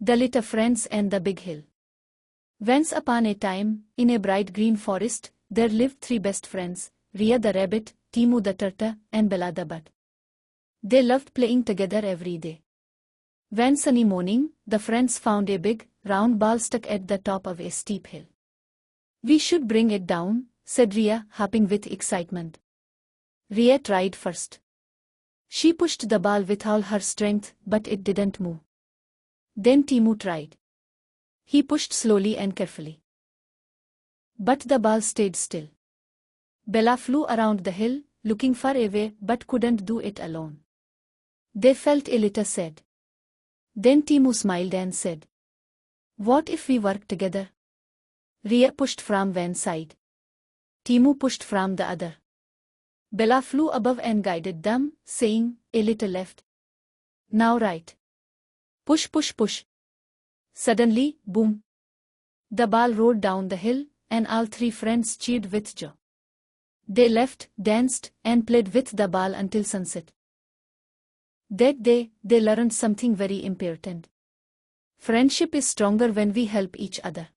The Little Friends and the Big Hill. Once upon a time, in a bright green forest, there lived three best friends, Ria the Rabbit, Timo the Turtle, and Bela the Bird. They loved playing together every day. One sunny morning, the friends found a big, round ball stuck at the top of a steep hill. "We should bring it down," said Ria, hopping with excitement. Ria tried first. She pushed the ball with all her strength, but it didn't move. Then Timo tried. He pushed slowly and carefully. But the ball stayed still. Bela flew around the hill, looking far away, but couldn't do it alone. They felt a little sad. Then Timo smiled and said, "What if we work together?" Ria pushed from one side. Timo pushed from the other. Bela flew above and guided them, saying, "A little left. Now right. Push, push, push." Suddenly, boom! The ball rolled down the hill, and all three friends cheered with joy. They laughed, danced, and played with the ball until sunset. That day, they learned something very important. Friendship is stronger when we help each other.